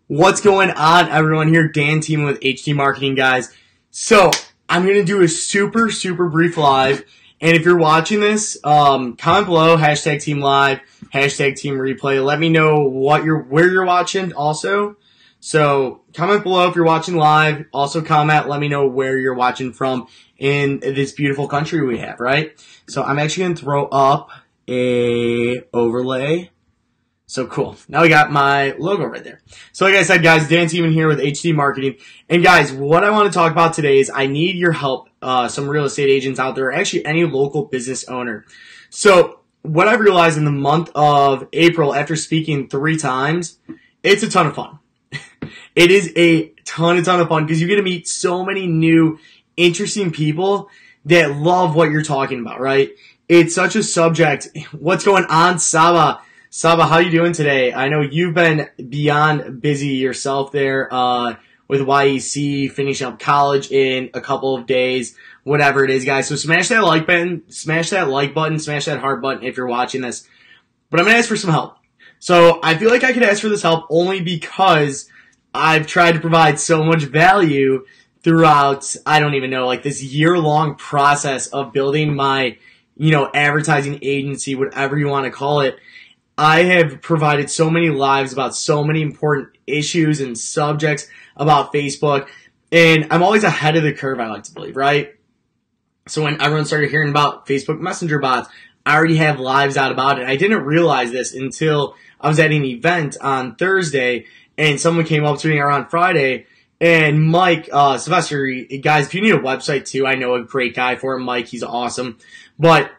What's going on, everyone? Here, Dan Teeman with HT Marketing, guys. So, I'm going to do a super brief live. And if you're watching this, comment below, hashtag Team Live, hashtag Team Replay. Let me know where you're watching also. So, comment below if you're watching live. Also comment, let me know where you're watching from in this beautiful country we have, right? So, I'm actually going to throw up a overlay. So cool. Now we got my logo right there. So like I said, guys, Dan Teeman here with HT Marketing. And guys, what I want to talk about today is I need your help, some real estate agents out there, actually any local business owner. So what I've realized in the month of April, after speaking 3 times, it's a ton of fun. It is a ton of fun because you get to meet so many new, interesting people that love what you're talking about, right? It's such a subject. What's going on, Saba? Saba, how you doing today? I know you've been beyond busy yourself there with YEC, finishing up college in a couple of days, whatever it is, guys. So smash that like button, smash that heart button if you're watching this. But I'm going to ask for some help. So I feel like I could ask for this help only because I've tried to provide so much value throughout, I don't even know, like this year-long process of building my, advertising agency, whatever you want to call it. I have provided so many lives about so many important issues and subjects about Facebook, and I'm always ahead of the curve, I like to believe, right? So when everyone started hearing about Facebook Messenger bots, I already have lives out about it. I didn't realize this until I was at an event on Thursday, and someone came up to me around Friday, and Mike Sylvester, guys, if you need a website too, I know a great guy for it. Mike, he's awesome. But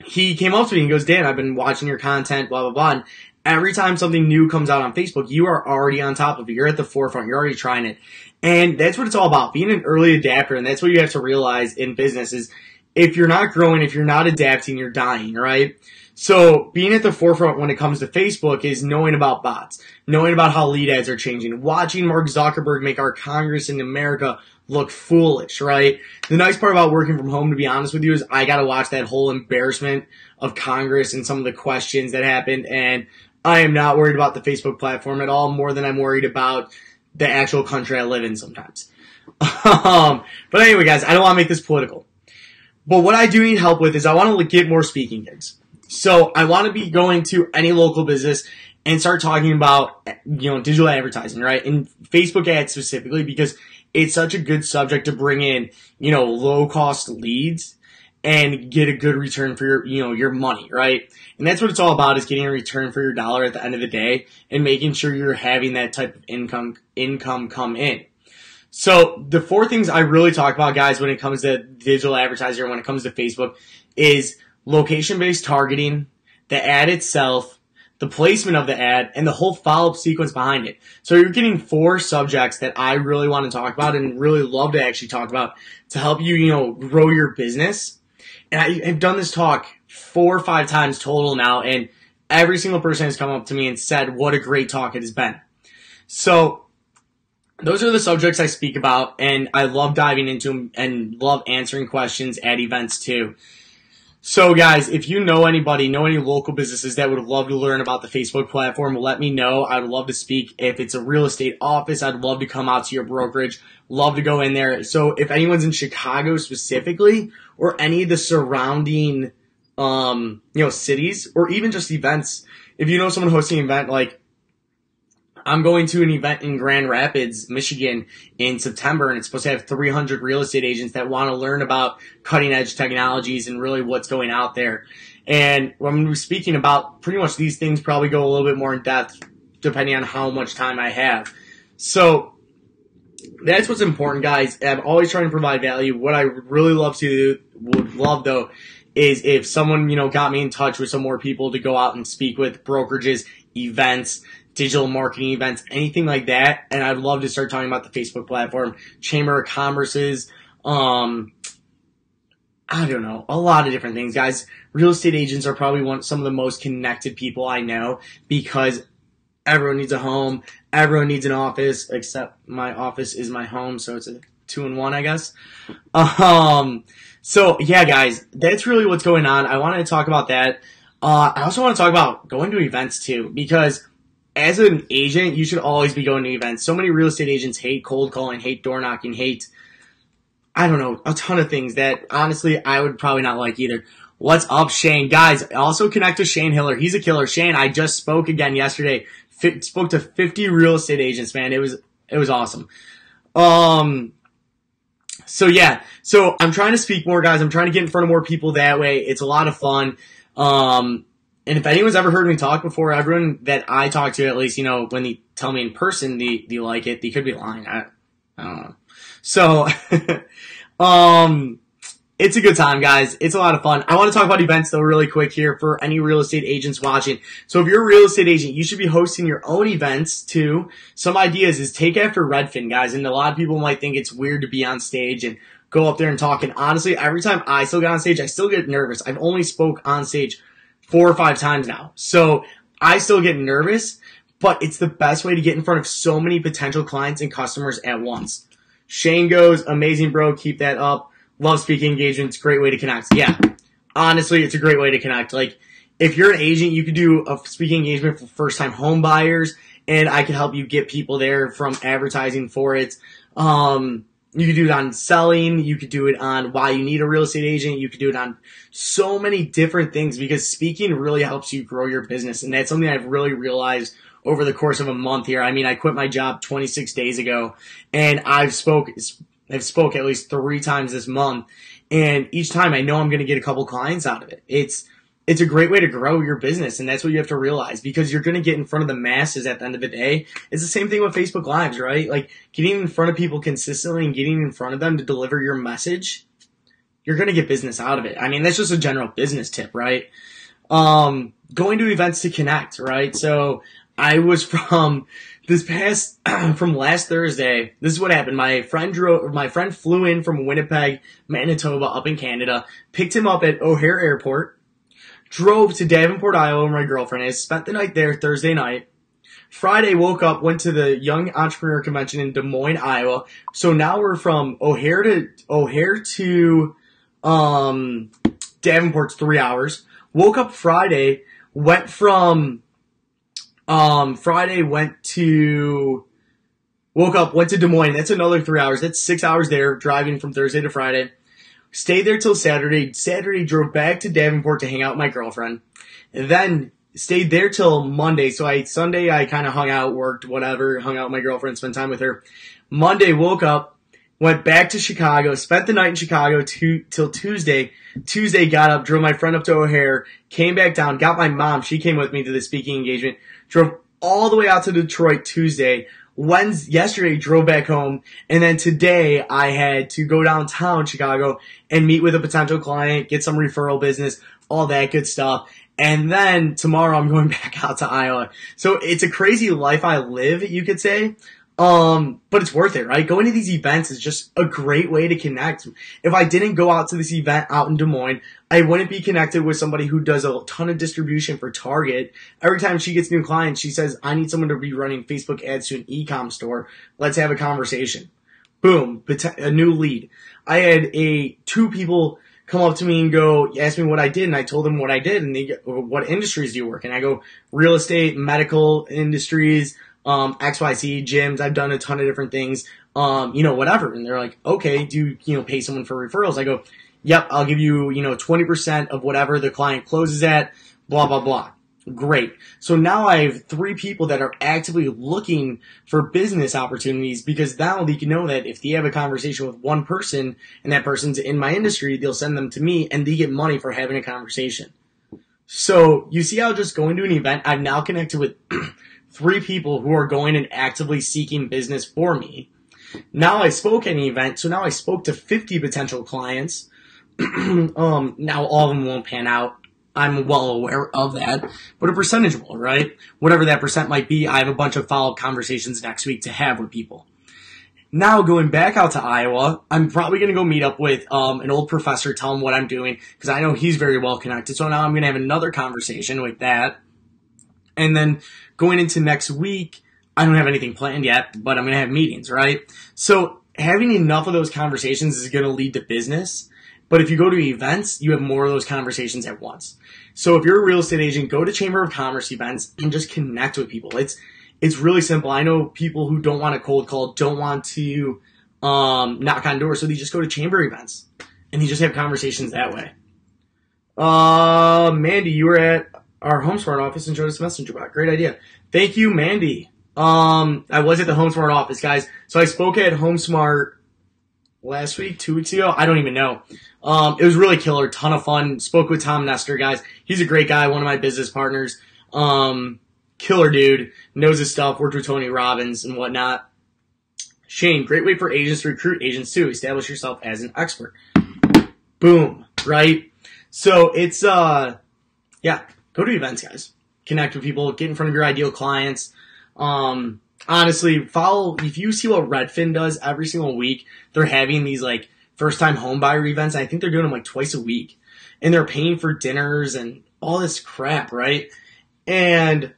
he came up to me and goes, Dan, I've been watching your content, blah, blah, blah. And every time something new comes out on Facebook, you are already on top of it. You're at the forefront. You're already trying it. And that's what it's all about, being an early adapter. And that's what you have to realize in business is if you're not growing, if you're not adapting, you're dying, right? So being at the forefront when it comes to Facebook is knowing about bots, knowing about how lead ads are changing, watching Mark Zuckerberg make our Congress in America look foolish, right? The nice part about working from home, to be honest with you, is I got to watch that whole embarrassment of Congress and some of the questions that happened, and I am not worried about the Facebook platform at all, more than I'm worried about the actual country I live in sometimes. But anyway, guys, I don't want to make this political. But what I do need help with is I want to get more speaking gigs. So I want to be going to any local business and start talking about, digital advertising, right? And Facebook ads specifically, because it's such a good subject to bring in, low cost leads and get a good return for your money, right? And that's what it's all about, is getting a return for your dollar at the end of the day and making sure you're having that type of income come in. So the 4 things I really talk about, guys, when it comes to digital advertising, when it comes to Facebook, is location-based targeting, the ad itself, the placement of the ad, and the whole follow-up sequence behind it. So you're getting 4 subjects that I really want to talk about and really love to actually talk about to help you, grow your business. And I've done this talk 4 or 5 times total now, and every single person has come up to me and said what a great talk it has been. So those are the subjects I speak about, and I love diving into them and love answering questions at events too. So guys, if you know anybody, know any local businesses that would love to learn about the Facebook platform, let me know. I'd love to speak. If it's a real estate office, I'd love to come out to your brokerage. Love to go in there. So if anyone's in Chicago specifically, or any of the surrounding, cities, or even just events, if you know someone hosting an event, like I'm going to an event in Grand Rapids, Michigan in September, and it's supposed to have 300 real estate agents that want to learn about cutting edge technologies and really what's going out there. And I'm going to be speaking about pretty much these things, probably go a little bit more in depth depending on how much time I have. So that's what's important, guys. I'm always trying to provide value. What I really would love though, is if someone, got me in touch with some more people to go out and speak with, brokerages, events, digital marketing events, anything like that. And I'd love to start talking about the Facebook platform, Chamber of Commerce's, I don't know, a lot of different things, guys. Real estate agents are probably some of the most connected people I know because everyone needs a home, everyone needs an office, except my office is my home, so it's a 2-in-1, I guess. So yeah, guys, that's really what's going on. I wanted to talk about that. I also want to talk about going to events too, because as an agent, you should always be going to events. So many real estate agents hate cold calling, hate door knocking, hate, I don't know, a ton of things that honestly I would probably not like either. What's up, Shane? Guys, also connect with Shane Hiller. He's a killer. Shane, I just spoke again yesterday. Spoke to 50 real estate agents, man. It was awesome. So yeah, so I'm trying to speak more, guys. I'm trying to get in front of more people that way. It's a lot of fun. And if anyone's ever heard me talk before, everyone that I talk to, at least, you know, when they tell me in person they like it, they could be lying. I don't know. So, it's a good time, guys. It's a lot of fun. I want to talk about events, though, really quick here for any real estate agents watching. So if you're a real estate agent, you should be hosting your own events, too. Some ideas is take after Redfin, guys. And a lot of people might think it's weird to be on stage and go up there and talk. And honestly, every time I still get on stage, I still get nervous. I've only spoke on stage 4 or 5 times now. So I still get nervous, but it's the best way to get in front of so many potential clients and customers at once. Shane goes, amazing, bro. Keep that up. Love speaking engagements. Great way to connect. Yeah. Honestly, it's a great way to connect. Like, if you're an agent, you could do a speaking engagement for first time home buyers, and I can help you get people there from advertising for it. You could do it on selling. You could do it on why you need a real estate agent. You could do it on so many different things, because speaking really helps you grow your business. And that's something I've really realized over the course of a month here. I mean, I quit my job 26 days ago, and I've spoke at least 3 times this month. And each time I know I'm going to get a couple clients out of it. It's a great way to grow your business, and that's what you have to realize, because you're going to get in front of the masses at the end of the day. It's the same thing with Facebook Lives, right? Like, getting in front of people consistently and getting in front of them to deliver your message, you're going to get business out of it. I mean, that's just a general business tip, right? Going to events to connect, right? So I was from last Thursday. This is what happened. My friend flew in from Winnipeg, Manitoba, up in Canada, picked him up at O'Hare Airport, drove to Davenport, Iowa, where my girlfriend is, spent the night there Thursday night. Friday, woke up, went to the Young Entrepreneur Convention in Des Moines, Iowa. So now we're from O'Hare to Davenport's 3 hours. Woke up Friday, went to Des Moines. That's another 3 hours. That's 6 hours there, driving from Thursday to Friday. Stayed there till Saturday. Saturday, drove back to Davenport to hang out with my girlfriend. And then stayed there till Monday. So Sunday I kind of hung out, worked, whatever, hung out with my girlfriend, spent time with her. Monday, woke up, went back to Chicago, spent the night in Chicago till Tuesday. Tuesday, got up, drove my friend up to O'Hare, came back down, got my mom. She came with me to the speaking engagement. Drove all the way out to Detroit Tuesday. Yesterday, drove back home, and then today I had to go downtown Chicago and meet with a potential client, get some referral business, all that good stuff. And then tomorrow I'm going back out to Iowa. So it's a crazy life I live, you could say. But it's worth it, right? Going to these events is just a great way to connect. If I didn't go out to this event out in Des Moines, I wouldn't be connected with somebody who does a ton of distribution for Target. Every time she gets new clients, she says, I need someone to be running Facebook ads to an e-com store. Let's have a conversation. Boom, a new lead. I had 2 people come up to me and ask me what I did, and I told them what I did, and they go, what industries do you work in? I go, real estate, medical industries, XYZ, gyms. I've done a ton of different things, whatever. And they're like, okay, do you pay someone for referrals? I go, yep, I'll give you, 20% of whatever the client closes at, blah, blah, blah. Great. So now I have 3 people that are actively looking for business opportunities, because now they can know that if they have a conversation with one person and that person's in my industry, they'll send them to me and they get money for having a conversation. So you see how just going to an event, I've now connected with 3 people who are going and actively seeking business for me. Now I spoke at an event, so now I spoke to 50 potential clients. Now all of them won't pan out. I'm well aware of that, but a percentage will, right? Whatever that percent might be, I have a bunch of follow-up conversations next week to have with people. Now going back out to Iowa, I'm probably going to go meet up with an old professor, tell him what I'm doing, because I know he's very well connected. So now I'm going to have another conversation with that. And then going into next week, I don't have anything planned yet, but I'm going to have meetings, right? So having enough of those conversations is going to lead to business. But if you go to events, you have more of those conversations at once. So if you're a real estate agent, go to Chamber of Commerce events and just connect with people. It's really simple. I know people who don't want to cold call, don't want to knock on doors, so they just go to chamber events and they just have conversations that way. Mandy, you were at our HomeSmart office and showed us Messenger bot. Great idea. Thank you, Mandy. I was at the HomeSmart office, guys. So I spoke at HomeSmart last week, 2 weeks ago. I don't even know. It was really killer, ton of fun. Spoke with Tom Nestor, guys. He's a great guy, one of my business partners. Killer dude, knows his stuff, worked with Tony Robbins and whatnot. Shane, great way for agents to recruit agents too. Establish yourself as an expert. Boom, right? So it's, yeah, go to events, guys. Connect with people, get in front of your ideal clients. Honestly, if you see what Redfin does every single week, they're having these like first time home buyer events. I think they're doing them like twice a week and they're paying for dinners and all this crap, right? And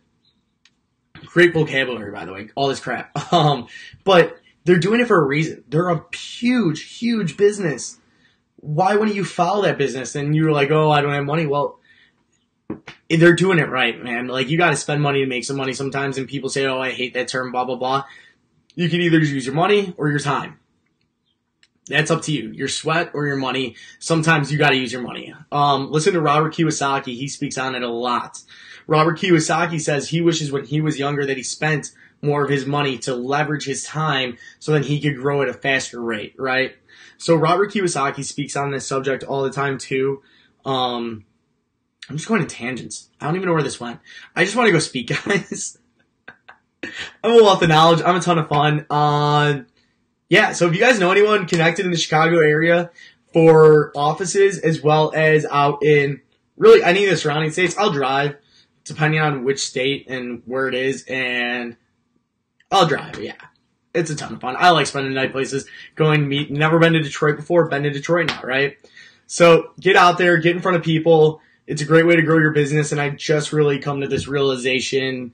great vocabulary, by the way, all this crap. But they're doing it for a reason. They're a huge, huge business. Why wouldn't you follow that business? And you're like, oh, I don't have money. Well, they're doing it right, man. Like, you got to spend money to make some money sometimes. And people say, oh, I hate that term, blah, blah, blah. You can either just use your money or your time. That's up to you. Your sweat or your money. Sometimes you got to use your money. Listen to Robert Kiyosaki. He speaks on it a lot. Robert Kiyosaki says he wishes when he was younger that he spent more of his money to leverage his time so that he could grow at a faster rate, right? So Robert Kiyosaki speaks on this subject all the time too. I'm just going to tangents. I don't even know where this went. I just want to go speak, guys. I'm a wealth of knowledge. I'm a ton of fun. Yeah, so if you guys know anyone connected in the Chicago area for offices as well as out in really any of the surrounding states, I'll drive depending on which state and where it is, and I'll drive, yeah. It's a ton of fun. I like spending night places, going to meet. Never been to Detroit before, been to Detroit now, right? So get out there, get in front of people. It's a great way to grow your business, and I just really come to this realization,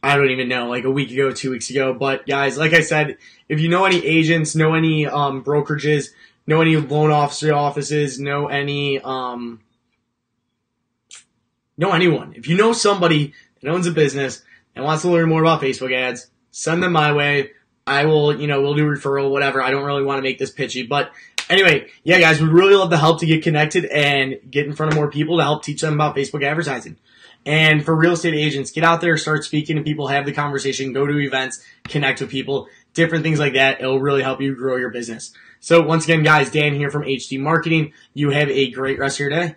I don't even know, like a week ago, 2 weeks ago. But guys, like I said, if you know any agents, know any brokerages, know any loan officer offices, know any know anyone. If you know somebody that owns a business and wants to learn more about Facebook ads, send them my way. I will, we'll do referral, whatever. I don't really want to make this pitchy. But anyway, yeah, guys, we'd really love the help to get connected and get in front of more people to help teach them about Facebook advertising. And for real estate agents, get out there, start speaking to people, have the conversation, go to events, connect with people, different things like that. It'll really help you grow your business. So once again, guys, Dan here from HD Marketing. You have a great rest of your day.